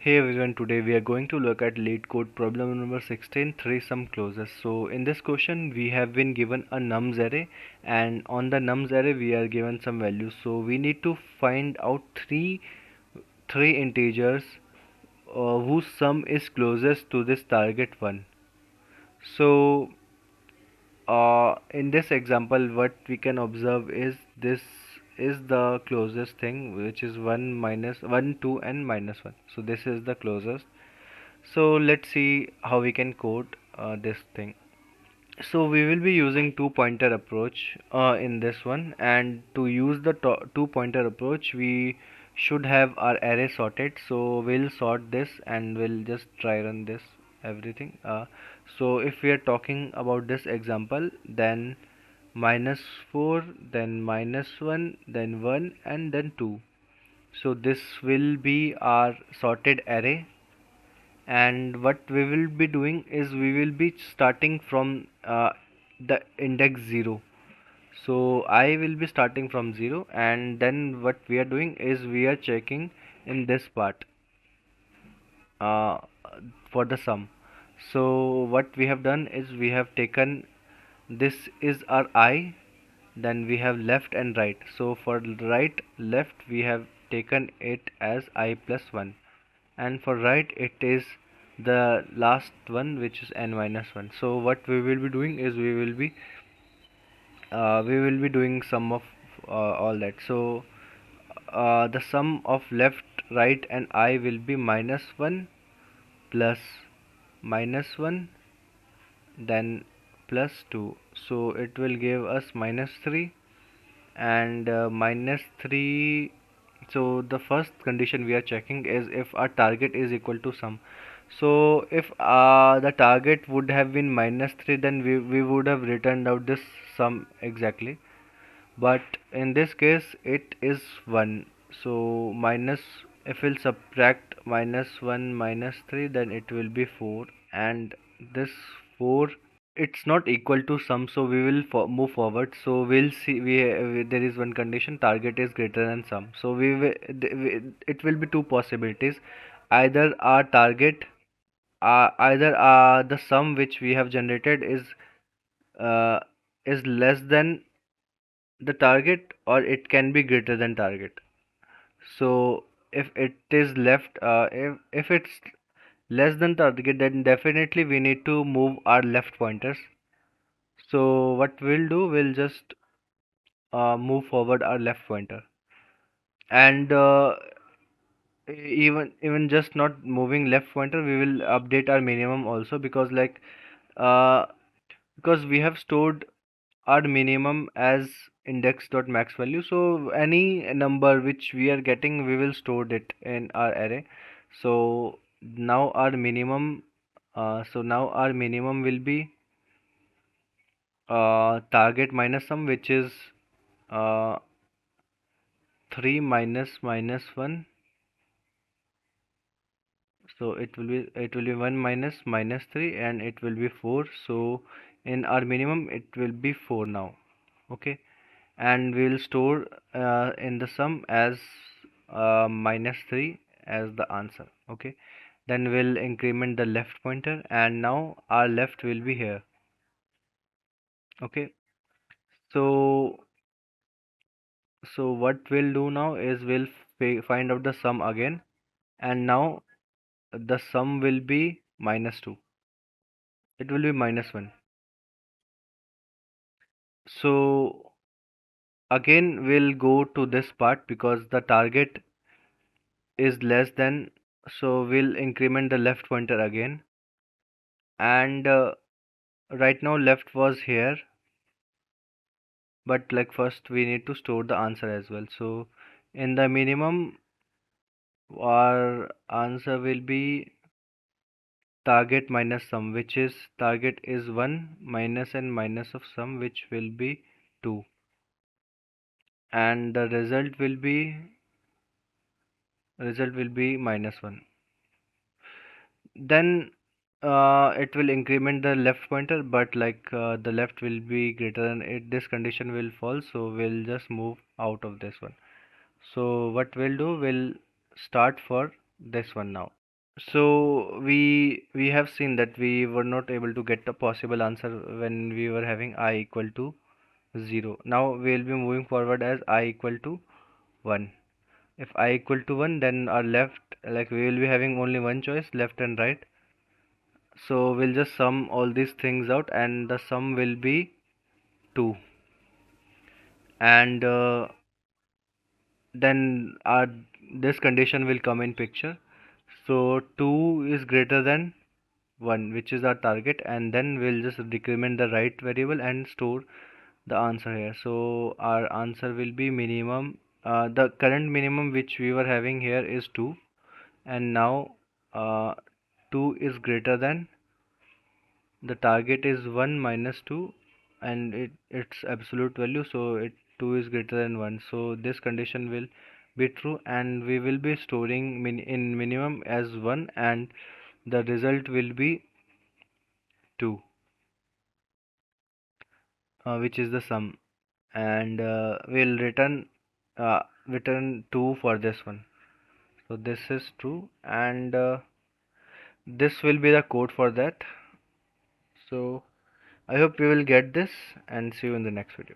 Hey everyone, today we are going to look at LeetCode problem number 16, three sum clauses. So in this question we have been given a nums array, and on the nums array we are given some values. So we need to find out three integers whose sum is closest to this target one. So in this example what we can observe is this is the closest thing, which is 1 minus 1 2 and minus 1. So this is the closest. So let's see how we can code this thing. So we will be using two pointer approach in this one, and to use the two pointer approach we should have our array sorted. So we'll sort this and we'll just try run this everything. So if we are talking about this example, then minus 4, then minus 1, then 1, and then 2. So this will be our sorted array, and what we will be doing is we will be starting from the index 0. So I will be starting from 0, and then what we are doing is we are checking in this part uh, for the sum. So what we have done is we have taken this is our I, then we have left and right. So for right left we have taken it as I plus 1, and for right it is the last one, which is n minus 1. So what we will be doing is we will be doing sum of all that. So the sum of left, right and I will be minus 1 plus minus 1, then plus 2. So it will give us minus 3 and minus 3. So the first condition we are checking is if our target is equal to sum. So if the target would have been minus 3, then we would have returned out this sum exactly, but in this case it is 1. So minus, if we'll subtract minus 1 minus 3, then it will be 4, and this 4, it's not equal to sum, so we will move forward. So we'll see, there is one condition, target is greater than sum. So it will be two possibilities: either our target, either the sum which we have generated uh, is less than the target, or it can be greater than target. So if it is left, if it's less than target, then definitely we need to move our left pointers. So what we'll do, we'll just move forward our left pointer, and even just not moving left pointer, we will update our minimum also, because uh, because we have stored our minimum as index dot max value. So any number which we are getting, we will store it in our array. So now our minimum, will be target minus sum, which is uh, 3 minus minus 1. So it will be 1 minus minus 3, and it will be 4. So in our minimum it will be 4 now. Okay, and we will store in the sum as minus 3 as the answer. Okay, then we'll increment the left pointer, and now our left will be here. Okay, so what we'll do now is we'll find out the sum again, and now the sum will be minus 2. It will be minus 1. So again we'll go to this part because the target is less than, so we'll increment the left pointer again, and right now left was here, but like first we need to store the answer as well. So in the minimum our answer will be target minus sum, which is target is 1 minus and minus of sum, which will be 2, and the result will be minus 1. Then it will increment the left pointer, but the left will be greater than it, this condition will fall, so we'll just move out of this one. So what we'll do, we'll start for this one now. So we have seen that we were not able to get a possible answer when we were having I equal to 0. Now we will be moving forward as I equal to 1. If I equal to 1, then our left, like we will be having only one choice, left and right. So we'll just sum all these things out and the sum will be 2. And then our this condition will come in picture. So 2 is greater than 1, which is our target, and then we'll just decrement the right variable and store the answer here. So our answer will be minimum, the current minimum which we were having here is 2, and now uh, 2 is greater than the target is 1 minus 2, and its absolute value, so 2 is greater than 1. So this condition will be true, and we will be storing in minimum as 1, and the result will be 2, which is the sum, and we'll return 2 for this one. So this is true, and this will be the code for that. So I hope you will get this, and see you in the next video.